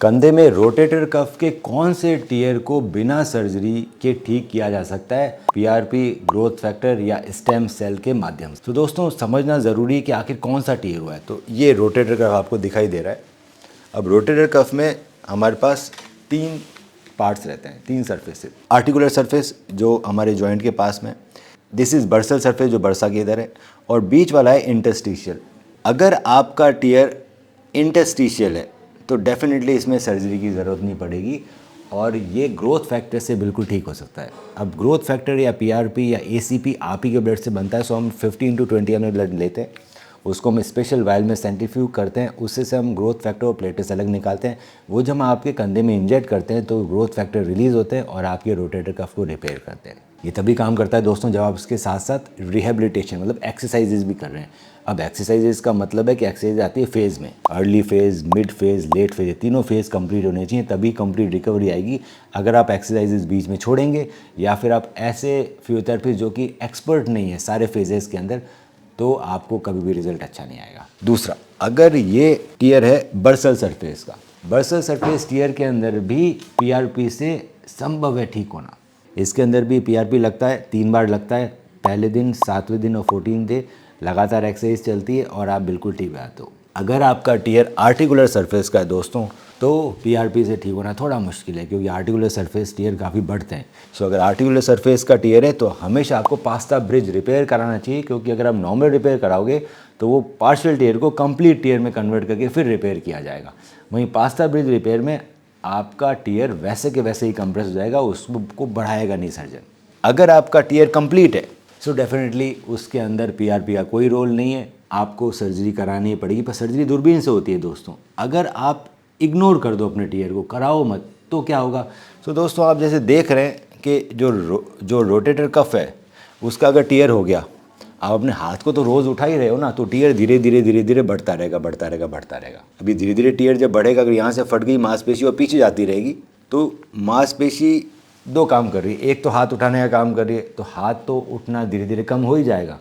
कंधे में rotator cuff के कौन से टियर को बिना सर्जरी के ठीक किया जा सकता है? पीआरपी, ग्रोथ फैक्टर या स्टेम सेल के माध्यम से। तो दोस्तों समझना ज़रूरी है कि आखिर कौन सा टियर हुआ है। तो ये रोटेटर कफ आपको दिखाई दे रहा है। अब रोटेटर कफ में हमारे पास 3 पार्ट्स रहते हैं, 3 सरफेस। आर्टिकुलर सरफेस जो हमारे जॉइंट के पास में, दिस इज़ बर्सल सरफेस जो बर्सा के इधर है, और बीच वाला है इंटरस्टिशियल। अगर आपका टियर इंटरस्टिशियल है तो डेफिनेटली इसमें सर्जरी की ज़रूरत नहीं पड़ेगी और ये ग्रोथ फैक्टर से बिल्कुल ठीक हो सकता है। अब ग्रोथ फैक्टर या पीआरपी या एसीपी आप ही के ब्लड से बनता है, सो हम 15 to 20 ml ब्लड लेते हैं, उसको हम स्पेशल वायल में सेंट्रीफ्यूज करते हैं, उससे से हम ग्रोथ फैक्टर और प्लेटलेट्स अलग निकालते हैं। वो जब हम आपके कंधे में इंजेक्ट करते हैं तो ग्रोथ फैक्टर रिलीज़ होते हैं और आपके रोटेटर कफ को रिपेयर करते हैं। ये तभी काम करता है दोस्तों जब आप इसके साथ साथ रिहेबिलिटेशन मतलब एक्सरसाइजेज भी कर रहे हैं। अब एक्सरसाइजेज का मतलब है कि एक्सरसाइज आती है फेज़ में, early phase, mid phase, late phase, तीनों फेज़ कंप्लीट होने चाहिए, तभी कंप्लीट रिकवरी आएगी। अगर आप एक्सरसाइजेज बीच में छोड़ेंगे या फिर आप ऐसे फिजियोथेरेपिस्ट जो कि एक्सपर्ट नहीं है सारे फेजेस के अंदर, तो आपको कभी भी रिजल्ट अच्छा नहीं आएगा। दूसरा, अगर ये टियर है बर्सल सरफेस का, बर्सल सरफेस टियर के अंदर भी पीआरपी से संभव है ठीक होना। इसके अंदर भी पीआरपी लगता है, 3 बार लगता है, पहले दिन, 7वें दिन और 14 डे लगातार एक्सरसाइज चलती है और आप बिल्कुल ठीक हो जाते हो। अगर आपका टियर आर्टिकुलर सरफेस का है दोस्तों, तो पीआरपी से ठीक होना थोड़ा मुश्किल है क्योंकि आर्टिकुलर सरफेस टियर काफ़ी बढ़ते हैं। सो अगर आर्टिकुलर सरफेस का टियर है तो हमेशा आपको पास्ता ब्रिज रिपेयर कराना चाहिए, क्योंकि अगर आप नॉर्मल रिपेयर कराओगे तो वो पार्शियल टियर को कंप्लीट टियर में कन्वर्ट करके फिर रिपेयर किया जाएगा। वहीं पास्ता ब्रिज रिपेयर में आपका टियर वैसे के वैसे ही कंप्रेस हो जाएगा, उसको बढ़ाएगा नहीं सर्जन। अगर आपका टियर कंप्लीट है सो डेफिनेटली उसके अंदर पीआरपी का कोई रोल नहीं है, आपको सर्जरी करानी पड़ेगी, पर सर्जरी दूरबीन से होती है दोस्तों। अगर आप इग्नोर कर दो अपने टियर को, कराओ मत, तो क्या होगा? सो दोस्तों आप जैसे देख रहे हैं कि जो रोटेटर कफ है उसका अगर टियर हो गया, आप अपने हाथ को तो रोज़ उठा ही रहे हो ना, तो टियर धीरे धीरे बढ़ता रहेगा। अभी धीरे धीरे टियर जब बढ़ेगा, अगर यहाँ से फट गई मांसपेशी और पीछे जाती रहेगी तो मांसपेशी 2 काम कर रही है। एक तो हाथ उठाने का काम कर रही है, तो हाथ तो उठना धीरे धीरे कम हो ही जाएगा।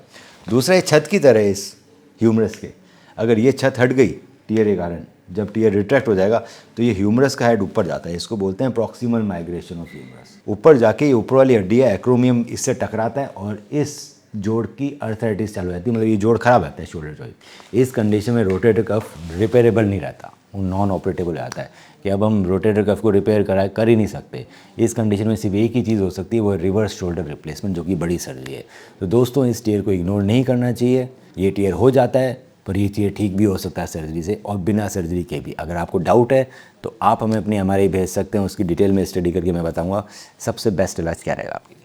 दूसरा, ये छत की तरह है इस ह्यूमरस के, अगर ये छत हट गई टियर के कारण, जब टियर रिट्रैक्ट हो जाएगा तो ये ह्यूमरस का हेड ऊपर जाता है, इसको बोलते हैं प्रॉक्सिमल माइग्रेशन ऑफ ह्यूमरस। ऊपर जाके ये ऊपर वाली हड्डी है एक्रोमियम, इससे टकराता है और इस जोड़ की अर्थराइटिस चालू हो जाती है, मतलब ये जोड़ खराब रहता है शोल्डर जॉइंट। इस कंडीशन में रोटेटर कफ रिपेयरेबल नहीं रहता, वो नॉन ऑपरेटेबल आता है कि अब हम रोटेटर कफ को रिपेयर कर ही नहीं सकते। इस कंडीशन में सिर्फ एक ही चीज़ हो सकती है, वो रिवर्स शोल्डर रिप्लेसमेंट, जो कि बड़ी सर्जरी है। तो दोस्तों इस टियर को इग्नोर नहीं करना चाहिए। ये टियर हो जाता है पर ये टियर ठीक भी हो सकता है सर्जरी से और बिना सर्जरी के भी। अगर आपको डाउट है तो आप हमें अपनी MRI भेज सकते हैं, उसकी डिटेल में स्टडी करके मैं बताऊँगा सबसे बेस्ट इलाज क्या रहेगा आपके लिए।